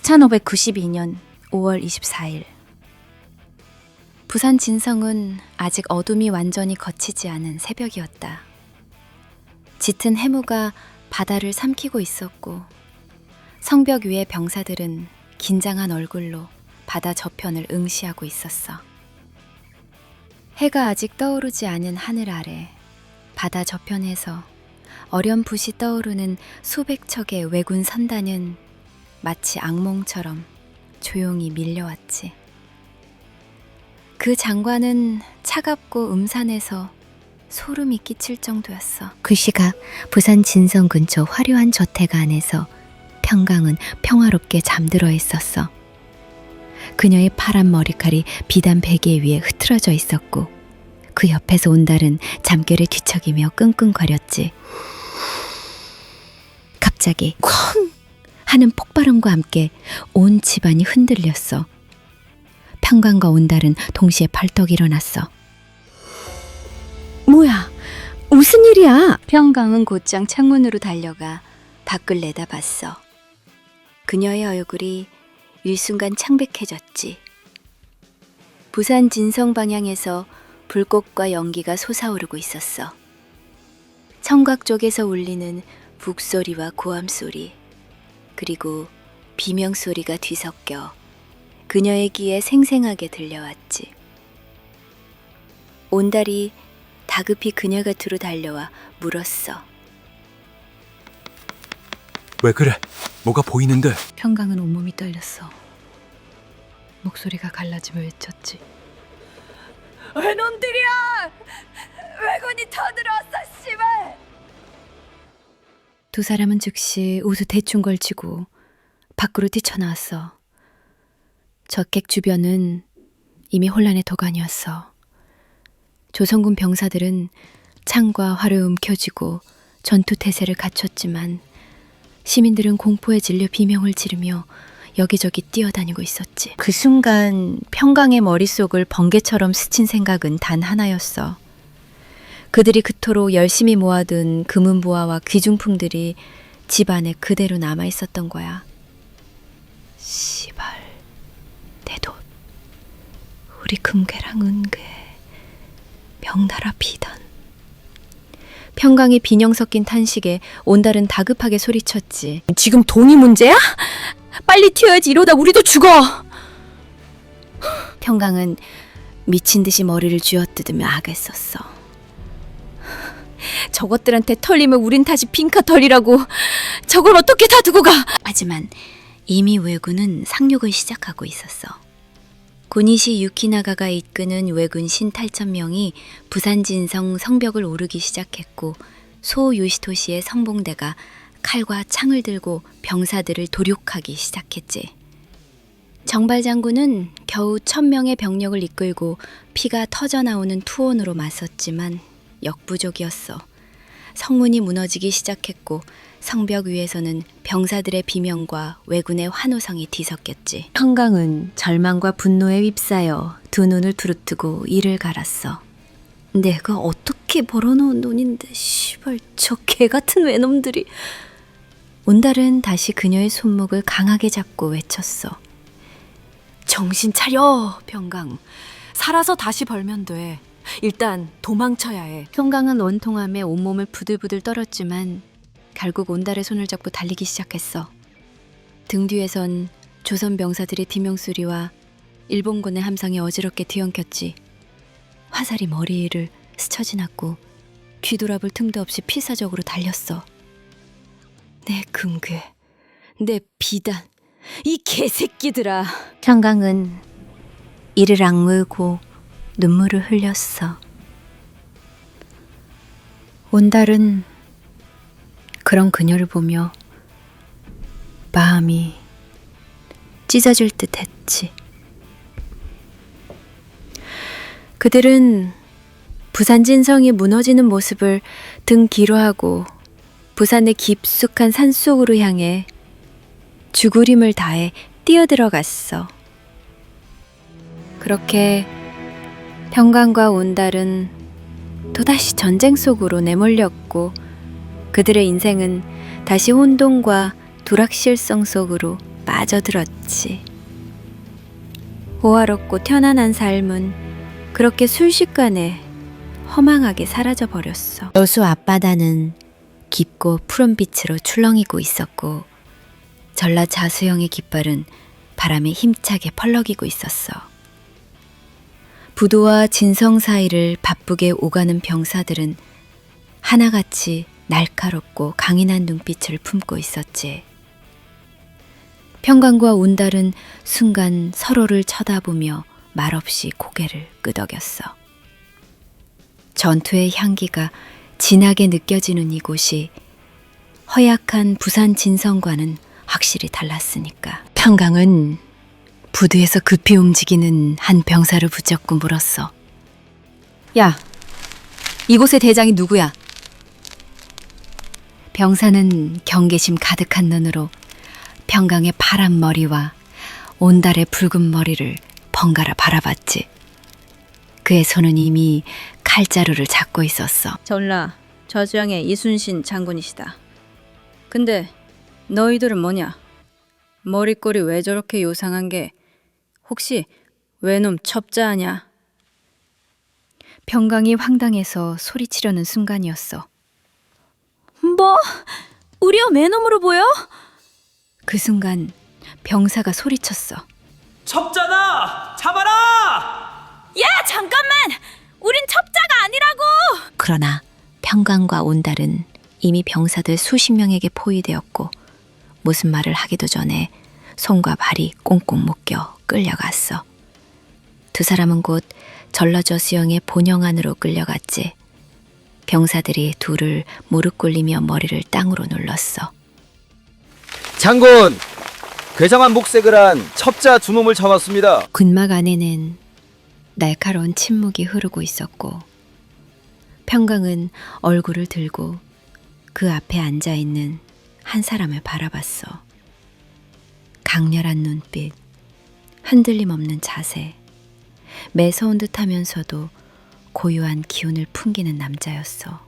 1592년 5월 24일 부산 진성은 아직 어둠이 완전히 걷히지 않은 새벽이었다. 짙은 해무가 바다를 삼키고 있었고 성벽 위의 병사들은 긴장한 얼굴로 바다 저편을 응시하고 있었어. 해가 아직 떠오르지 않은 하늘 아래 바다 저편에서 어렴풋이 떠오르는 수백 척의 왜군 선단은 마치 악몽처럼 조용히 밀려왔지. 그 장관은 차갑고 음산해서 소름이 끼칠 정도였어. 그 시각 부산 진성 근처 화려한 저택 안에서 평강은 평화롭게 잠들어 있었어. 그녀의 파란 머리칼이 비단 베개 위에 흐트러져 있었고 그 옆에서 온달은 잠결에 뒤척이며 끙끙거렸지. 갑자기 쾅 하는 폭발음과 함께 온 집안이 흔들렸어. 평강과 온달은 동시에 벌떡 일어났어. 뭐야? 무슨 일이야? 평강은 곧장 창문으로 달려가 밖을 내다봤어. 그녀의 얼굴이 일순간 창백해졌지. 부산 진성 방향에서 불꽃과 연기가 솟아오르고 있었어. 성곽 쪽에서 울리는 북소리와 고함소리, 그리고 비명소리가 뒤섞여 그녀의 귀에 생생하게 들려왔지. 온달이 다급히 그녀 곁으로 달려와 물었어. 왜 그래? 뭐가 보이는데? 평강은 온몸이 떨렸어. 목소리가 갈라지며 외쳤지. 왜놈들이야! 왜군이 터들어왔어, 씨발! 두 사람은 즉시 옷을 대충 걸치고 밖으로 뛰쳐나왔어. 저객 주변은 이미 혼란의 도가니였어. 조선군 병사들은 창과 활을 움켜쥐고 전투 태세를 갖췄지만 시민들은 공포에 질려 비명을 지르며 여기저기 뛰어다니고 있었지. 그 순간 평강의 머릿속을 번개처럼 스친 생각은 단 하나였어. 그들이 그토록 열심히 모아둔 금은보화와 귀중품들이 집안에 그대로 남아있었던 거야. 씨발, 내 돈, 우리 금괴랑 은괴, 명나라 비단. 평강의 비명 섞인 탄식에 온달은 다급하게 소리쳤지. 지금 돈이 문제야? 빨리 튀어야지. 이러다 우리도 죽어. 평강은 미친 듯이 머리를 쥐어뜯으며 악을 썼어. 저것들한테 털리면 우린 다시 빈카 털이라고. 저걸 어떻게 다 두고 가. 하지만 이미 왜군은 상륙을 시작하고 있었어. 고니시 유키나가가 이끄는 왜군 신 8,000명이 부산 진성 성벽을 오르기 시작했고 소 요시토시의 성봉대가 칼과 창을 들고 병사들을 도륙하기 시작했지. 정발 장군은 겨우 1,000명의 병력을 이끌고 피가 터져나오는 투혼으로 맞섰지만 역부족이었어. 성문이 무너지기 시작했고 성벽 위에서는 병사들의 비명과 왜군의 환호성이 뒤섞였지. 평강은 절망과 분노에 휩싸여 두 눈을 부릅뜨고 이를 갈았어. 내가 어떻게 벌어놓은 돈인데 씨발 저 개같은 외놈들이. 온달은 다시 그녀의 손목을 강하게 잡고 외쳤어. 정신 차려, 평강. 살아서 다시 벌면 돼. 일단 도망쳐야 해. 평강은 원통함에 온몸을 부들부들 떨었지만 결국 온달의 손을 잡고 달리기 시작했어. 등 뒤에선 조선 병사들의 비명소리와 일본군의 함성이 어지럽게 뒤엉켰지. 화살이 머리 위를 스쳐 지났고 뒤돌아볼 틈도 없이 필사적으로 달렸어. 내 금괴, 내 비단, 이 개새끼들아. 평강은 이를 악물고 눈물을 흘렸어. 온달은 그런 그녀를 보며 마음이 찢어질 듯 했지. 그들은 부산 진성이 무너지는 모습을 등 뒤로 하고 부산의 깊숙한 산속으로 향해 죽으림을 다해 뛰어들어갔어. 그렇게 평강과 온달은 또다시 전쟁 속으로 내몰렸고 그들의 인생은 다시 혼돈과 불확실성 속으로 빠져들었지. 호화롭고 편안한 삶은 그렇게 순식간에 허망하게 사라져 버렸어. 여수 앞바다는 깊고 푸른 빛으로 출렁이고 있었고 전라 자수형의 깃발은 바람에 힘차게 펄럭이고 있었어. 부도와 진성 사이를 바쁘게 오가는 병사들은 하나같이 날카롭고 강인한 눈빛을 품고 있었지. 평강과 온달은 순간 서로를 쳐다보며 말없이 고개를 끄덕였어. 전투의 향기가 진하게 느껴지는 이곳이 허약한 부산 진성과는 확실히 달랐으니까. 평강은 부두에서 급히 움직이는 한 병사를 붙잡고 물었어. 야, 이곳의 대장이 누구야? 병사는 경계심 가득한 눈으로 평강의 파란 머리와 온달의 붉은 머리를 번갈아 바라봤지. 그의 손은 이미 칼자루를 잡고 있었어. 전라 좌주양의 이순신 장군이시다. 근데 너희들은 뭐냐? 머리꼴이 왜 저렇게 요상한 게 혹시 외놈 첩자 아냐? 평강이 황당해서 소리치려는 순간이었어. 뭐? 우리가 외놈으로 보여? 그 순간 병사가 소리쳤어. 첩자다! 잡아라! 야, 잠깐만! 우린 첩자가 아니라고! 그러나 평강과 온달은 이미 병사들 수십 명에게 포위되었고 무슨 말을 하기도 전에 손과 발이 꽁꽁 묶여 끌려갔어. 두 사람은 곧 전라저수영의 본영 안으로 끌려갔지. 병사들이 둘을 무릎 꿇리며 머리를 땅으로 눌렀어. 장군! 괴장한 목색을 한 첩자 두 놈을 잡았습니다. 군막 안에는 날카로운 침묵이 흐르고 있었고 평강은 얼굴을 들고 그 앞에 앉아있는 한 사람을 바라봤어. 강렬한 눈빛, 흔들림 없는 자세, 매서운 듯하면서도 고요한 기운을 풍기는 남자였어.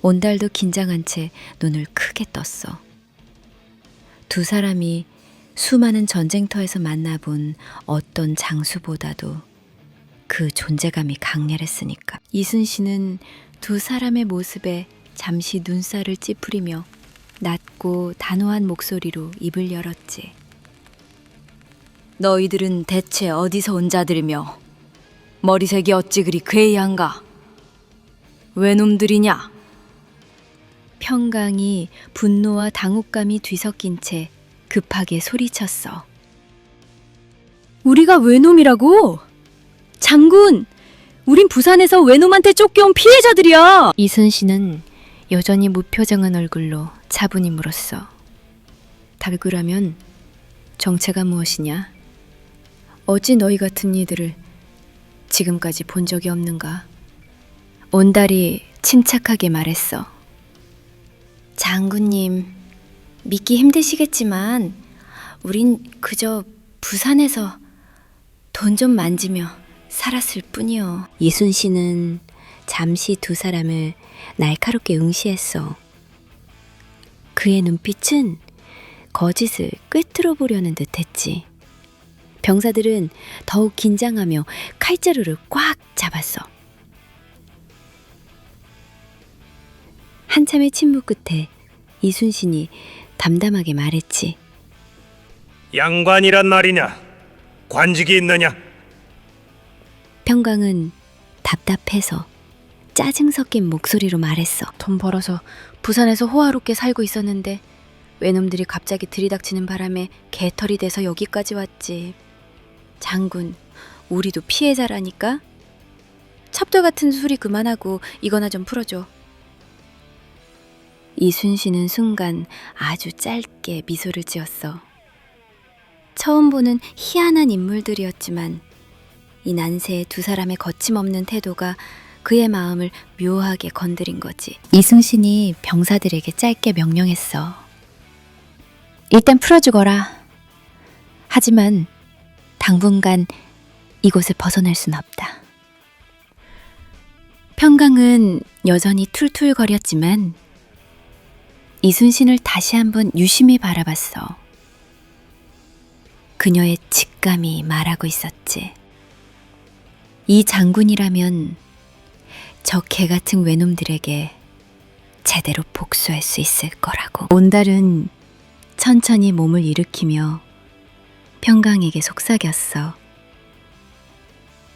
온달도 긴장한 채 눈을 크게 떴어. 두 사람이 수많은 전쟁터에서 만나본 어떤 장수보다도 그 존재감이 강렬했으니까. 이순신은 두 사람의 모습에 잠시 눈살을 찌푸리며 낮고 단호한 목소리로 입을 열었지. 너희들은 대체 어디서 온 자들이며 머리색이 어찌 그리 괴이한가? 외놈들이냐? 평강이 분노와 당혹감이 뒤섞인 채 급하게 소리쳤어. 우리가 외놈이라고? 장군! 우린 부산에서 외놈한테 쫓겨온 피해자들이야! 이순신은 여전히 무표정한 얼굴로 차분히 물었어. 달구라면 정체가 무엇이냐? 어찌 너희 같은 이들을 지금까지 본 적이 없는가? 온달이 침착하게 말했어. 장군님, 믿기 힘드시겠지만 우린 그저 부산에서 돈 좀 만지며 살았을 뿐이요. 이순신은 잠시 두 사람을 날카롭게 응시했어. 그의 눈빛은 거짓을 꿰뚫어 보려는 듯했지. 병사들은 더욱 긴장하며 칼자루를 꽉 잡았어. 한참의 침묵 끝에 이순신이 담담하게 말했지. 양관이란 말이냐? 관직이 있느냐? 평강은 답답해서 짜증 섞인 목소리로 말했어. 돈 벌어서 부산에서 호화롭게 살고 있었는데 외놈들이 갑자기 들이닥치는 바람에 개털이 돼서 여기까지 왔지. 장군, 우리도 피해자라니까? 첩들 같은 소리 그만하고 이거나 좀 풀어줘. 이순신은 순간 아주 짧게 미소를 지었어. 처음 보는 희한한 인물들이었지만 이 난세의 두 사람의 거침없는 태도가 그의 마음을 묘하게 건드린 거지. 이순신이 병사들에게 짧게 명령했어. 일단 풀어주거라. 하지만 당분간 이곳을 벗어날 순 없다. 평강은 여전히 툴툴거렸지만 이순신을 다시 한번 유심히 바라봤어. 그녀의 직감이 말하고 있었지. 이 장군이라면 저 개 같은 외놈들에게 제대로 복수할 수 있을 거라고. 온달은 천천히 몸을 일으키며 평강에게 속삭였어.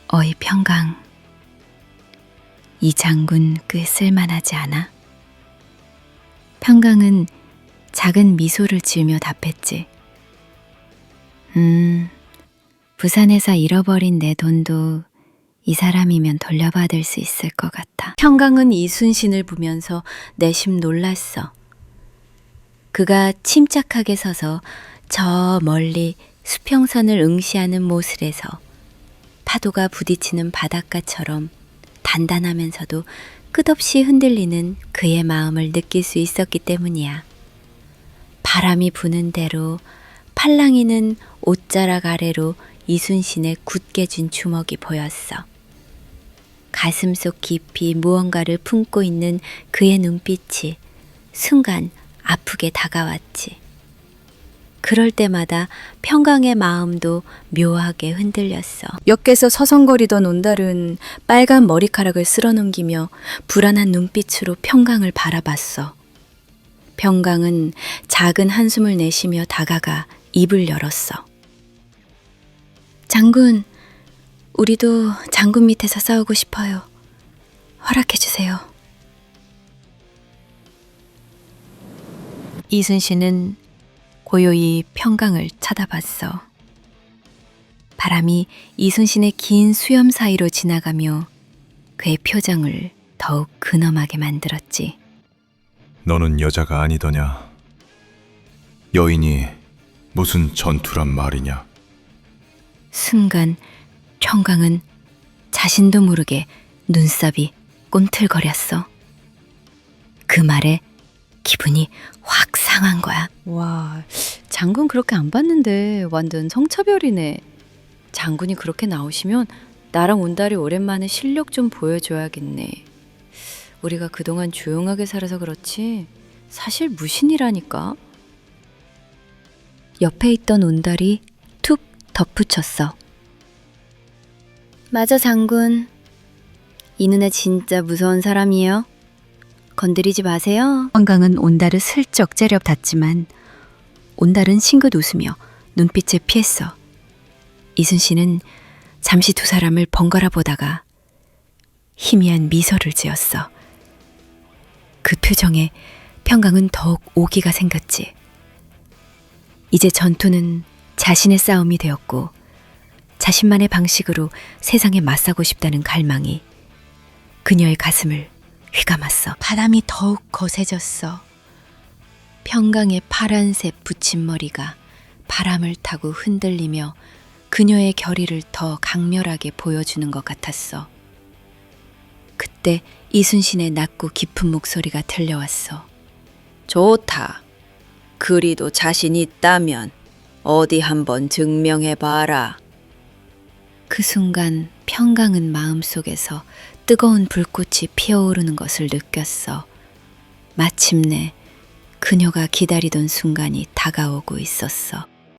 어이 평강, 이 장군 꽤 쓸만하지 않아? 평강은 작은 미소를 지으며 답했지. 부산에서 잃어버린 내 돈도 이 사람이면 돌려받을 수 있을 것 같아. 평강은 이순신을 보면서 내심 놀랐어. 그가 침착하게 서서 저 멀리 수평선을 응시하는 모습에서 파도가 부딪히는 바닷가처럼 단단하면서도 끝없이 흔들리는 그의 마음을 느낄 수 있었기 때문이야. 바람이 부는 대로 팔랑이는 옷자락 아래로 이순신의 굳게 쥔 주먹이 보였어. 가슴속 깊이 무언가를 품고 있는 그의 눈빛이 순간 아프게 다가왔지. 그럴 때마다 평강의 마음도 묘하게 흔들렸어. 옆에서 서성거리던 온달은 빨간 머리카락을 쓸어넘기며 불안한 눈빛으로 평강을 바라봤어. 평강은 작은 한숨을 내쉬며 다가가 입을 열었어. 장군, 우리도 장군 밑에서 싸우고 싶어요. 허락해주세요. 이순신은 고요히 평강을 쳐다봤어. 바람이 이순신의 긴 수염 사이로 지나가며 그의 표정을 더욱 근엄하게 만들었지. 너는 여자가 아니더냐? 여인이 무슨 전투란 말이냐? 순간 평강은 자신도 모르게 눈썹이 꿈틀거렸어. 그 말에 기분이 확 상한 거야. 와, 장군 그렇게 안 봤는데 완전 성차별이네. 장군이 그렇게 나오시면 나랑 온달이 오랜만에 실력 좀 보여줘야겠네. 우리가 그동안 조용하게 살아서 그렇지 사실 무신이라니까. 옆에 있던 온달이 툭 덧붙였어. 맞아, 장군. 이 누나 진짜 무서운 사람이에요. 건드리지 마세요. 평강은 온달을 슬쩍 째려봤지만 온달은 싱긋 웃으며 눈빛을 피했어. 이순신은 잠시 두 사람을 번갈아 보다가 희미한 미소를 지었어. 그 표정에 평강은 더욱 오기가 생겼지. 이제 전투는 자신의 싸움이 되었고 자신만의 방식으로 세상에 맞서고 싶다는 갈망이 그녀의 가슴을 휘감았어. 바람이 더욱 거세졌어. 평강의 파란색 붙임머리가 바람을 타고 흔들리며 그녀의 결의를 더 강렬하게 보여주는 것 같았어. 그때 이순신의 낮고 깊은 목소리가 들려왔어. 좋다. 그리도 자신 있다면 어디 한번 증명해봐라. 그 순간 평강은 마음속에서 뜨거운 불꽃이 피어오르는 것을 느꼈어. 마침내 그녀가 기다리던 순간이 다가오고 있었어.